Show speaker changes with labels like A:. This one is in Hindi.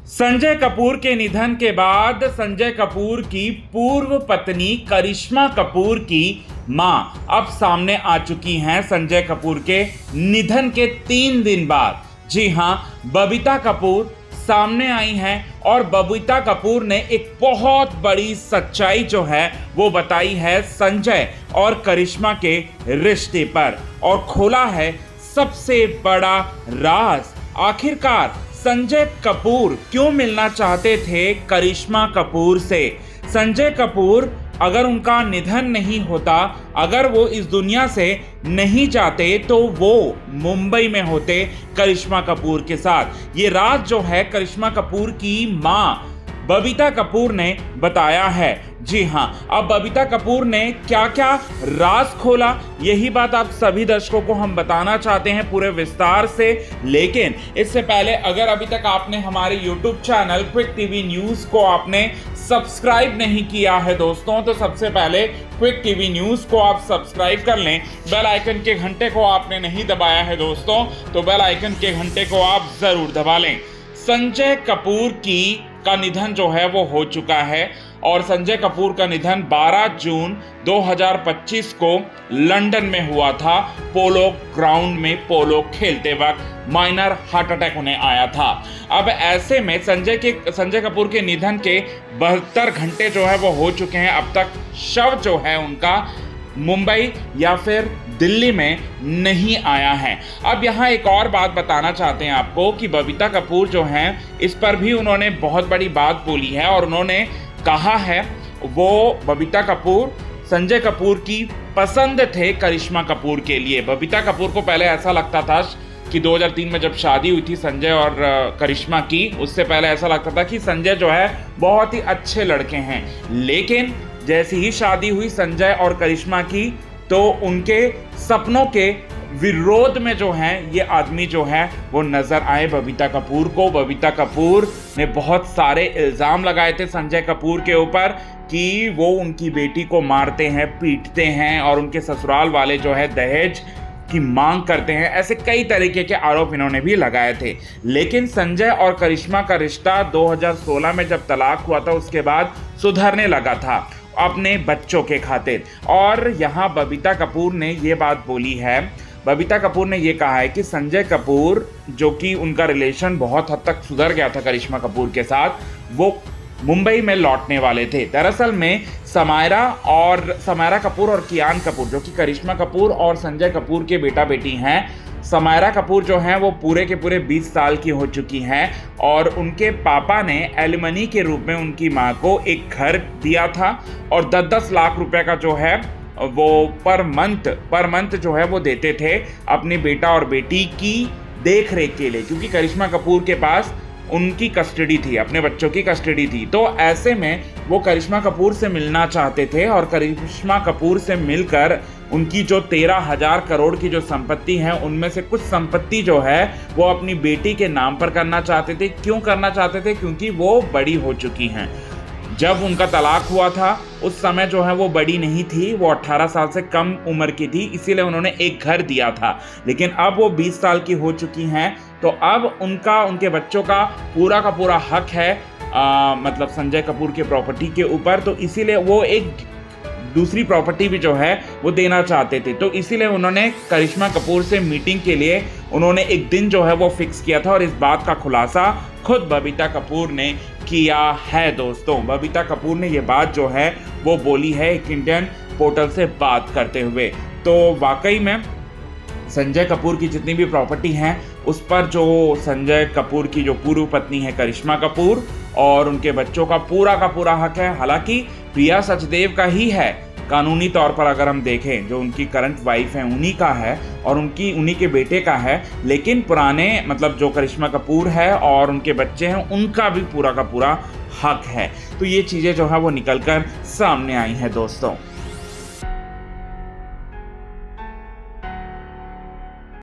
A: संजय कपूर के निधन के बाद संजय कपूर की पूर्व पत्नी करिश्मा कपूर की मां अब सामने आ चुकी हैं संजय कपूर के निधन के 3 दिन बाद। जी हां, बबीता कपूर सामने आई हैं और बबीता कपूर ने एक बहुत बड़ी सच्चाई जो है वो बताई है संजय और करिश्मा के रिश्ते पर और खोला है सबसे बड़ा राज। आखिरकार संजय कपूर क्यों मिलना चाहते थे करिश्मा कपूर से? संजय कपूर अगर उनका निधन नहीं होता, अगर वो इस दुनिया से नहीं जाते तो वो मुंबई में होते करिश्मा कपूर के साथ। ये राज जो है करिश्मा कपूर की मां बबीता कपूर ने बताया है। जी हां, अब बबीता कपूर ने क्या क्या राज खोला, यही बात आप सभी दर्शकों को हम बताना चाहते हैं पूरे विस्तार से। लेकिन इससे पहले अगर अभी तक आपने हमारे YouTube channel quick TV news को आपने सब्सक्राइब नहीं किया है दोस्तों, तो सबसे पहले क्विक टीवी न्यूज को आप सब्सक्राइब कर लें। बेल आइकन के घंटे को आपने नहीं दबाया है दोस्तों, तो बेल आइकन के घंटे को आप जरूर दबा लें। संजय कपूर का निधन जो है वो हो चुका है और संजय कपूर का निधन 12 जून 2025 को लंदन में हुआ था। पोलो ग्राउंड में पोलो खेलते वक्त माइनर हार्ट अटैक उन्हें आया था। अब ऐसे में संजय कपूर के निधन के 72 घंटे जो है वो हो चुके हैं। अब तक शव जो है उनका मुंबई या फिर दिल्ली में नहीं आया है। अब यहाँ एक और बात बताना चाहते हैं आपको कि बबीता कपूर जो हैं इस पर भी उन्होंने बहुत बड़ी बात बोली है और उन्होंने कहा है वो बबीता कपूर संजय कपूर की पसंद थे करिश्मा कपूर के लिए। बबीता कपूर को पहले ऐसा लगता था कि 2003 में जब शादी हुई थी संजय और करिश्मा की, उससे पहले ऐसा लगता था कि संजय जो है बहुत ही अच्छे लड़के हैं। लेकिन जैसी ही शादी हुई संजय और करिश्मा की, तो उनके सपनों के विरोध में जो है ये आदमी जो है वो नजर आए बबीता कपूर को। बबीता कपूर ने बहुत सारे इल्जाम लगाए थे संजय कपूर के ऊपर कि वो उनकी बेटी को मारते हैं, पीटते हैं और उनके ससुराल वाले जो है दहेज की मांग करते हैं। ऐसे कई तरीके के आरोप इन्होंने भी लगाए थे। लेकिन संजय और करिश्मा का रिश्ता 2016 में जब तलाक हुआ था उसके बाद सुधरने लगा था अपने बच्चों के खातिर। और यहाँ बबीता कपूर ने ये बात बोली है, बबीता कपूर ने ये कहा है कि संजय कपूर जो कि उनका रिलेशन बहुत हद तक सुधर गया था करिश्मा कपूर के साथ, वो मुंबई में लौटने वाले थे। दरअसल में समायरा कपूर और कियान कपूर जो कि करिश्मा कपूर और संजय कपूर के बेटा बेटी हैं, समायरा कपूर जो हैं वो पूरे के पूरे 20 साल की हो चुकी हैं और उनके पापा ने एलिमनी के रूप में उनकी मां को एक घर दिया था और 10-10 लाख रुपए का जो है वो पर मंथ जो है वो देते थे अपनी बेटा और बेटी की देख रेख के लिए, क्योंकि करिश्मा कपूर के पास उनकी कस्टडी थी, अपने बच्चों की कस्टडी थी। तो ऐसे में वो करिश्मा कपूर से मिलना चाहते थे और करिश्मा कपूर से मिलकर उनकी जो 13,000 करोड़ की जो संपत्ति है उनमें से कुछ संपत्ति जो है वो अपनी बेटी के नाम पर करना चाहते थे। क्यों करना चाहते थे? क्योंकि वो बड़ी हो चुकी हैं। जब उनका तलाक हुआ था उस समय जो है वो बड़ी नहीं थी, वो 18 साल से कम उम्र की थी, इसीलिए उन्होंने एक घर दिया था। लेकिन अब वो 20 साल की हो चुकी हैं, तो अब उनके बच्चों का पूरा हक है मतलब संजय कपूर के प्रॉपर्टी के ऊपर। तो इसीलिए वो एक दूसरी प्रॉपर्टी भी जो है वो देना चाहते थे। तो इसीलिए उन्होंने करिश्मा कपूर से मीटिंग के लिए उन्होंने एक दिन जो है वो फिक्स किया था और इस बात का खुलासा खुद बबीता कपूर ने किया है दोस्तों। बबीता कपूर ने ये बात जो है वो बोली है एक इंडियन पोर्टल से बात करते हुए। तो वाकई में संजय कपूर की जितनी भी प्रॉपर्टी हैं उस पर जो संजय कपूर की जो पूर्व पत्नी है करिश्मा कपूर और उनके बच्चों का पूरा हक है। हालांकि प्रिया सचदेव का ही है कानूनी तौर पर, अगर हम देखें जो उनकी करंट वाइफ है उन्हीं का है और उन्हीं के बेटे का है, लेकिन पुराने मतलब जो करिश्मा कपूर है और उनके बच्चे हैं उनका भी पूरा का पूरा हक है। तो ये चीज़ें जो है वो निकल कर सामने आई हैं दोस्तों।